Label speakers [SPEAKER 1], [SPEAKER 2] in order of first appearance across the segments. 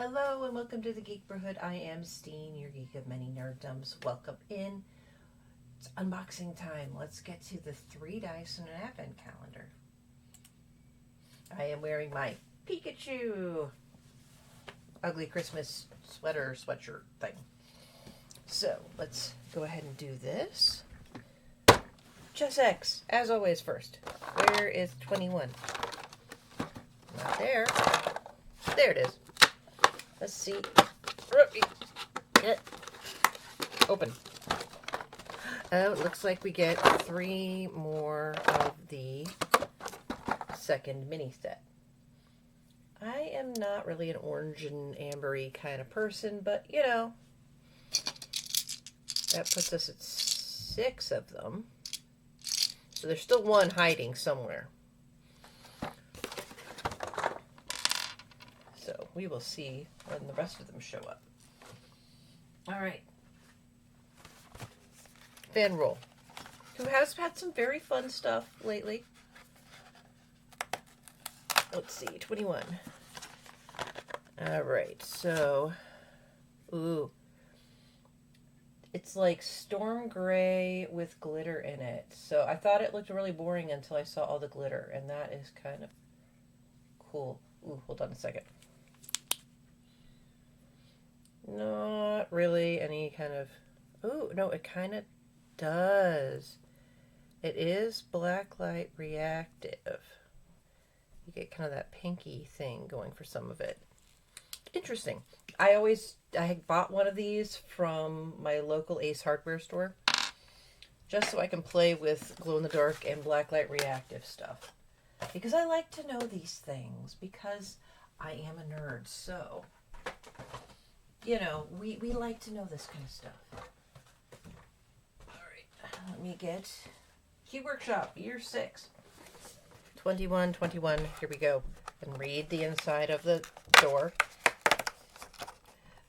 [SPEAKER 1] Hello and welcome to the Geekborhood. I am Steen, your geek of many nerddoms. Welcome in. It's unboxing time. Let's get to the 3 dice and an advent calendar. I am wearing my Pikachu ugly Christmas sweatshirt thing. So let's go ahead and do this. Chess X, as always, first. Where is 21? Not there. There it is. Let's see. Open. Oh, it looks like we get 3 more of the second mini set. I am not really an orange and ambery kind of person, but you know, that puts us at 6 of them. So there's still one hiding somewhere. So we will see when the rest of them show up. All right. Van Roll, who has had some very fun stuff lately. Let's see, 21. All right, so, ooh. It's like storm gray with glitter in it. So I thought it looked really boring until I saw all the glitter, and that is kind of cool. Ooh, hold on a second. Not really any kind of... Ooh, no, it kind of does. It is blacklight reactive. You get kind of that pinky thing going for some of it. Interesting. I had bought one of these from my local Ace Hardware store just so I can play with glow-in-the-dark and blacklight reactive stuff. Because I like to know these things, because I am a nerd, so... You know, we like to know this kind of stuff. Alright, let me get Q Workshop, Year 6. 21, here we go. And read the inside of the door.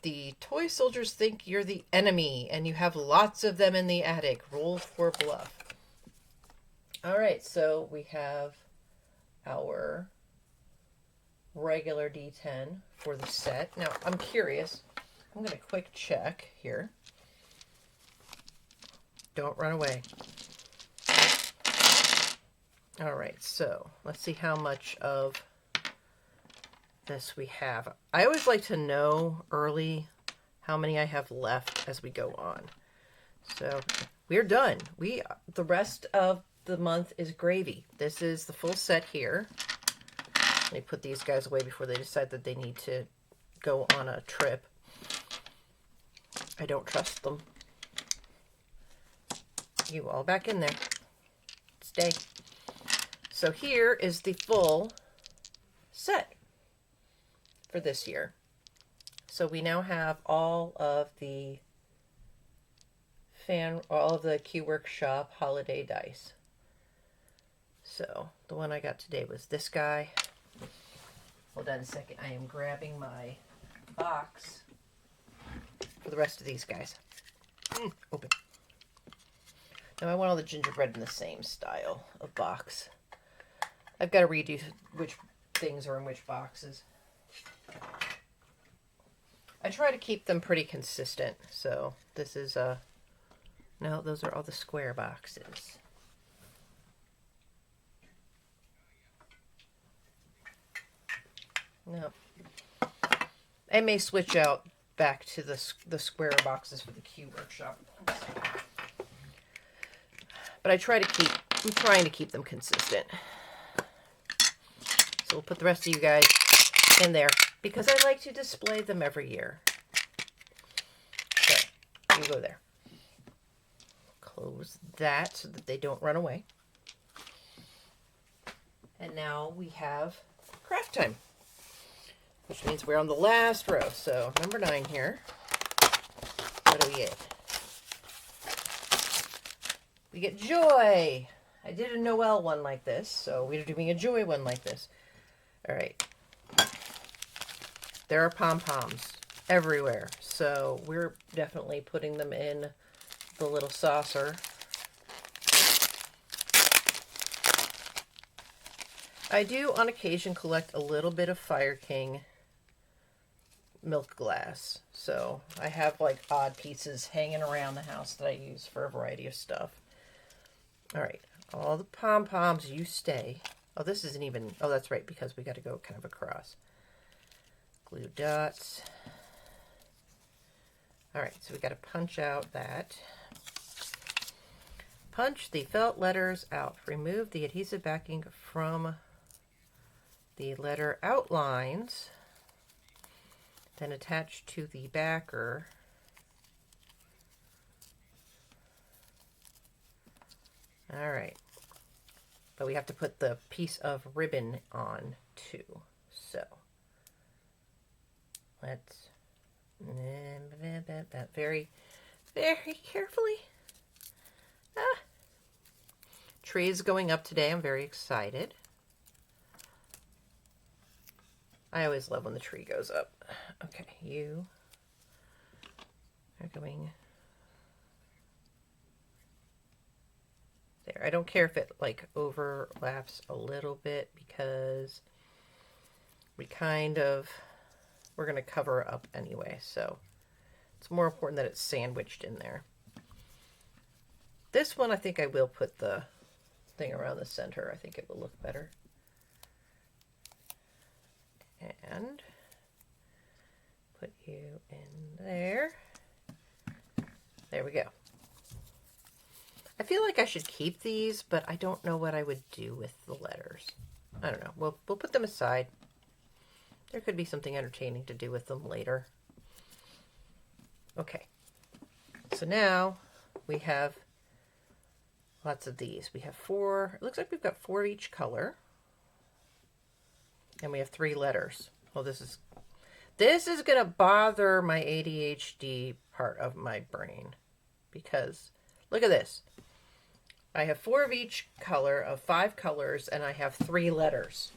[SPEAKER 1] The toy soldiers think you're the enemy, and you have lots of them in the attic. Roll for bluff. Alright, so we have our regular D10 for the set. Now, I'm curious. I'm going to quick check here. Don't run away. All right, so let's see how much of this we have. I always like to know early how many I have left as we go on. So we're done. The rest of the month is gravy. This is the full set here. Let me put these guys away before they decide that they need to go on a trip. I don't trust them. You all back in there. Stay. So here is the full set for this year. So we now have all of the Q Workshop holiday dice. So the one I got today was this guy. Hold on a second. I am grabbing my box for the rest of these guys. Open. Now I want all the gingerbread in the same style of box. I've got to redo which things are in which boxes. I try to keep them pretty consistent. So this is no, those are all the square boxes. No. I may switch out back to the square boxes for the Q Workshop. But I'm trying to keep them consistent. So we'll put the rest of you guys in there because I like to display them every year. So you go there. Close that so that they don't run away. And now we have craft time, which means we're on the last row. So number 9 here. What do we get? We get Joy. I did a Noel one like this, so we're doing a Joy one like this. All right. There are pom-poms everywhere, so we're definitely putting them in the little saucer. I do on occasion collect a little bit of Fire King milk glass. So I have like odd pieces hanging around the house that I use for a variety of stuff. All right, all the pom-poms, you stay. Oh, this isn't even, oh, that's right, because we got to go kind of across. Glue dots. All right, so we got to punch out that. Punch the felt letters out. Remove the adhesive backing from the letter outlines. Then attach to the backer. All right. But we have to put the piece of ribbon on too. So let's very, very carefully. Tree is going up today. I'm very excited. I always love when the tree goes up. Okay, you are going there. I don't care if it like overlaps a little bit because we're going to cover up anyway. So it's more important that it's sandwiched in there. This one, I think I will put the thing around the center. I think it will look better. And put you in there. There we go. I feel like I should keep these, but I don't know what I would do with the letters. I don't know. We'll put them aside. There could be something entertaining to do with them later. Okay. So now we have lots of these. We have 4. It looks like we've got 4 of each color. And we have 3 letters. Well, this is going to bother my ADHD part of my brain. Because, look at this. I have 4 of each color of 5 colors, and I have 3 letters.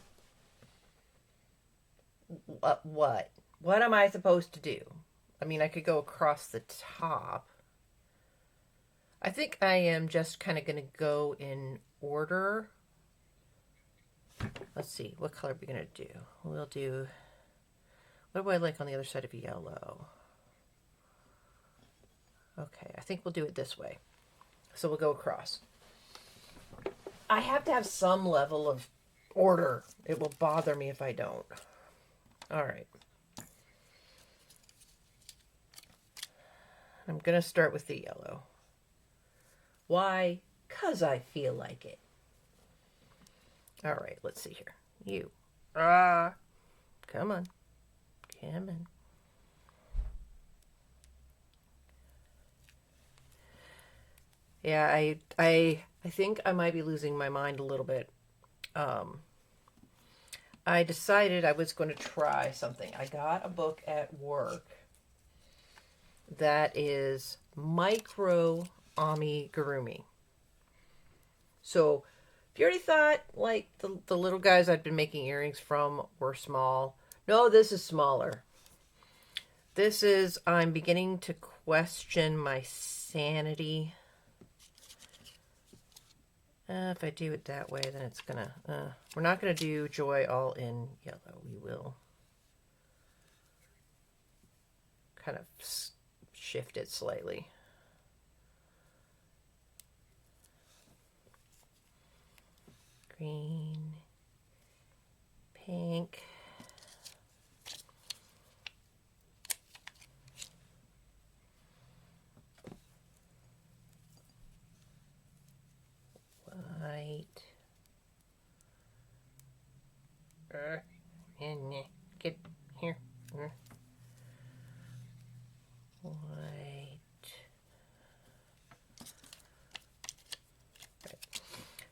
[SPEAKER 1] What? What am I supposed to do? I mean, I could go across the top. I think I am just kind of going to go in order. Let's see, what color are we going to do? We'll do, what do I like on the other side of yellow? Okay, I think we'll do it this way. So we'll go across. I have to have some level of order. It will bother me if I don't. All right. I'm going to start with the yellow. Why? 'Cause I feel like it. All right, let's see here. You. Come on. Come on. Yeah, I think I might be losing my mind a little bit. I decided I was going to try something. I got a book at work that is micro amigurumi. So if you already thought like the little guys I've been making earrings from were small, no, this is smaller. This is, I'm beginning to question my sanity. If I do it that way, then it's gonna, we're not gonna do Joy all in yellow. We will kind of shift it slightly. Green, pink. White. And get here. White. Right.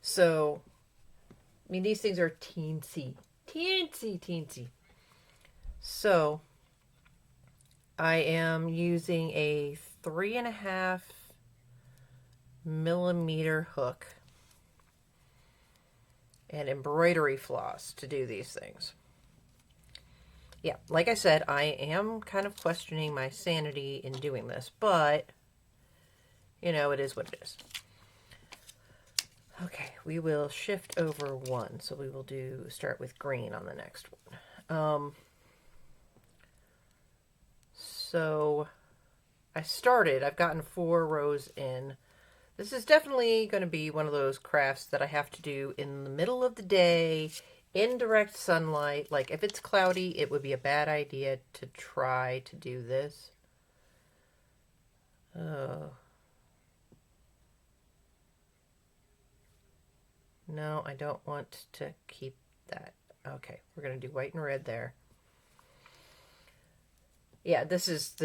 [SPEAKER 1] So, I mean, these things are teensy. Teensy. So, I am using a 3.5 millimeter hook and embroidery floss to do these things. Yeah, like I said, I am kind of questioning my sanity in doing this, but, you know, it is what it is. Okay, we will shift over 1, so we will start with green on the next one. So I've gotten 4 rows in. This is definitely going to be one of those crafts that I have to do in the middle of the day, in direct sunlight. Like if it's cloudy, it would be a bad idea to try to do this. Oh. No, I don't want to keep that. Okay, we're going to do white and red there. Yeah, this is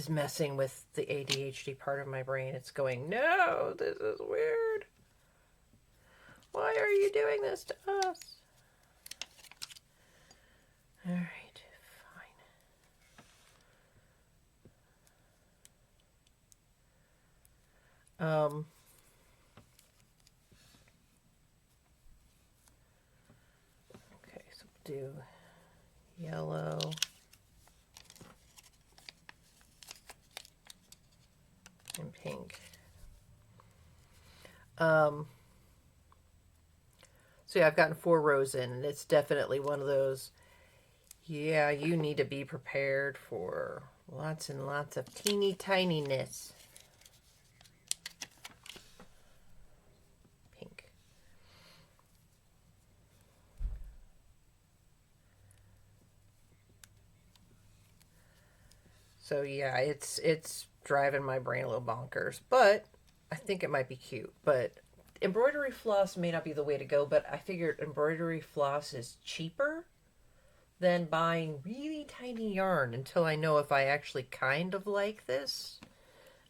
[SPEAKER 1] messing with the ADHD part of my brain. It's going, no, this is weird. Why are you doing this to us? All right, fine. Okay, so we'll do yellow. And pink. So yeah, I've gotten 4 rows in, and it's definitely one of those, yeah, you need to be prepared for lots and lots of teeny tininess. Pink. So yeah, it's driving my brain a little bonkers, but I think it might be cute. But embroidery floss may not be the way to go, but I figured embroidery floss is cheaper than buying really tiny yarn until I know if I actually kind of like this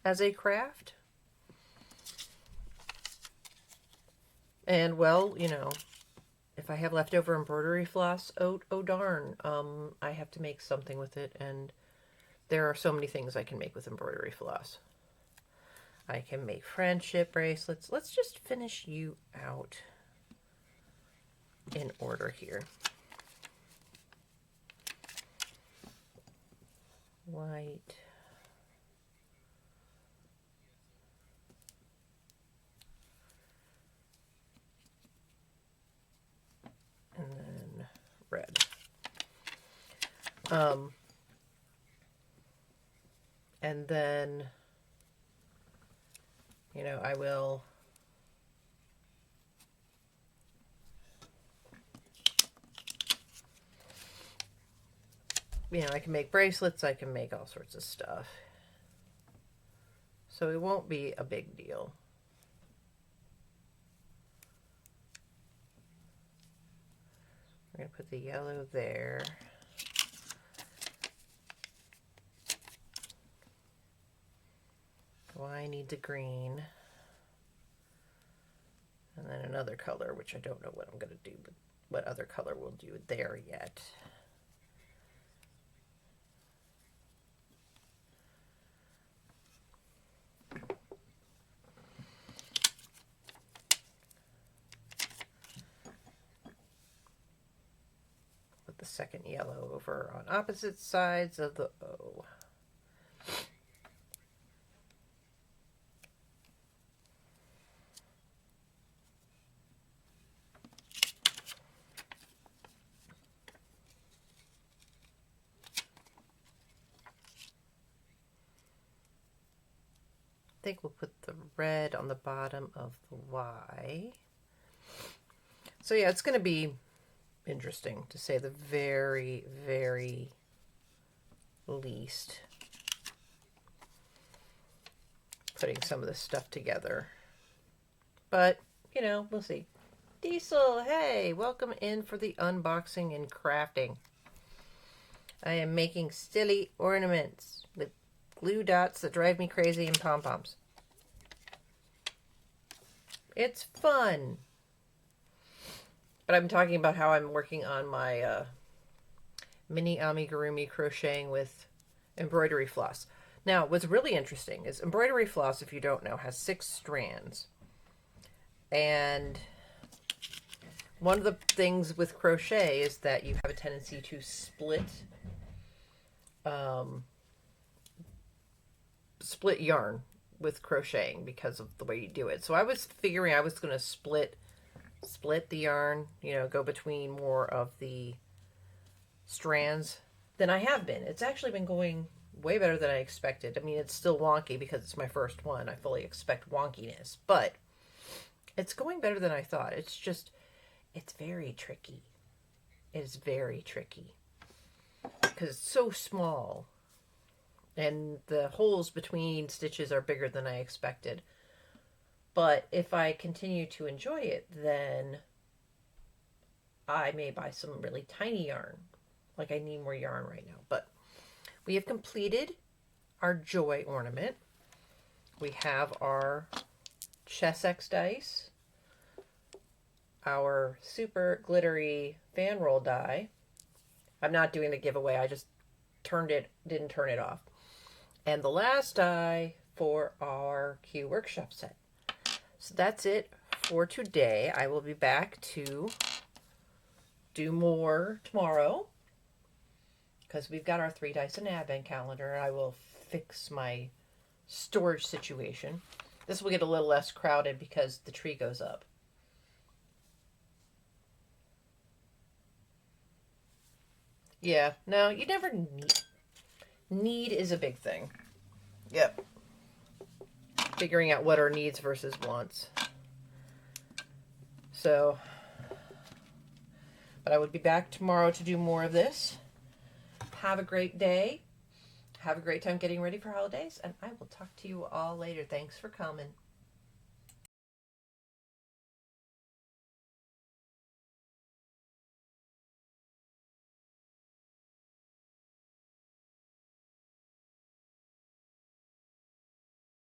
[SPEAKER 1] as a craft. And well, you know, if I have leftover embroidery floss, oh darn, I have to make something with it, and there are so many things I can make with embroidery floss. I can make friendship bracelets. Let's just finish you out in order here. White. And then red. And then, you know, I will I can make bracelets, I can make all sorts of stuff. So it won't be a big deal. We're going to put the yellow there. Well, I need the green. And then another color, which I don't know what I'm going to do, but what other color we'll do there yet. Put the second yellow over on opposite sides of the O. I think we'll put the red on the bottom of the Y. So yeah, it's going to be interesting to say the very, very least. Putting some of this stuff together. But, you know, we'll see. Diesel, hey, welcome in for the unboxing and crafting. I am making silly ornaments with glue dots that drive me crazy and pom-poms. It's fun. But I'm talking about how I'm working on my mini amigurumi crocheting with embroidery floss. Now, what's really interesting is embroidery floss, if you don't know, has 6 strands. And one of the things with crochet is that you have a tendency to split yarn with crocheting because of the way you do it. So I was figuring I was going to split the yarn, you know, go between more of the strands than I have been. It's actually been going way better than I expected. I mean, it's still wonky because it's my first one. I fully expect wonkiness, but it's going better than I thought. It's just, it's very tricky. It is very tricky because it's so small and the holes between stitches are bigger than I expected. But if I continue to enjoy it, then I may buy some really tiny yarn. Like, I need more yarn right now. But we have completed our Joy ornament. We have our Chessex dice, our super glittery fan roll die. I'm not doing the giveaway. I just didn't turn it off. And the last die for our Q workshop set. So that's it for today. I will be back to do more tomorrow because we've got our 3 dice and advent calendar. I will fix my storage situation. This will get a little less crowded because the tree goes up. Yeah, no, you never need. Need is a big thing. Yep. Figuring out what are needs versus wants. So, but I would be back tomorrow to do more of this. Have a great day. Have a great time getting ready for holidays, and I will talk to you all later. Thanks for coming.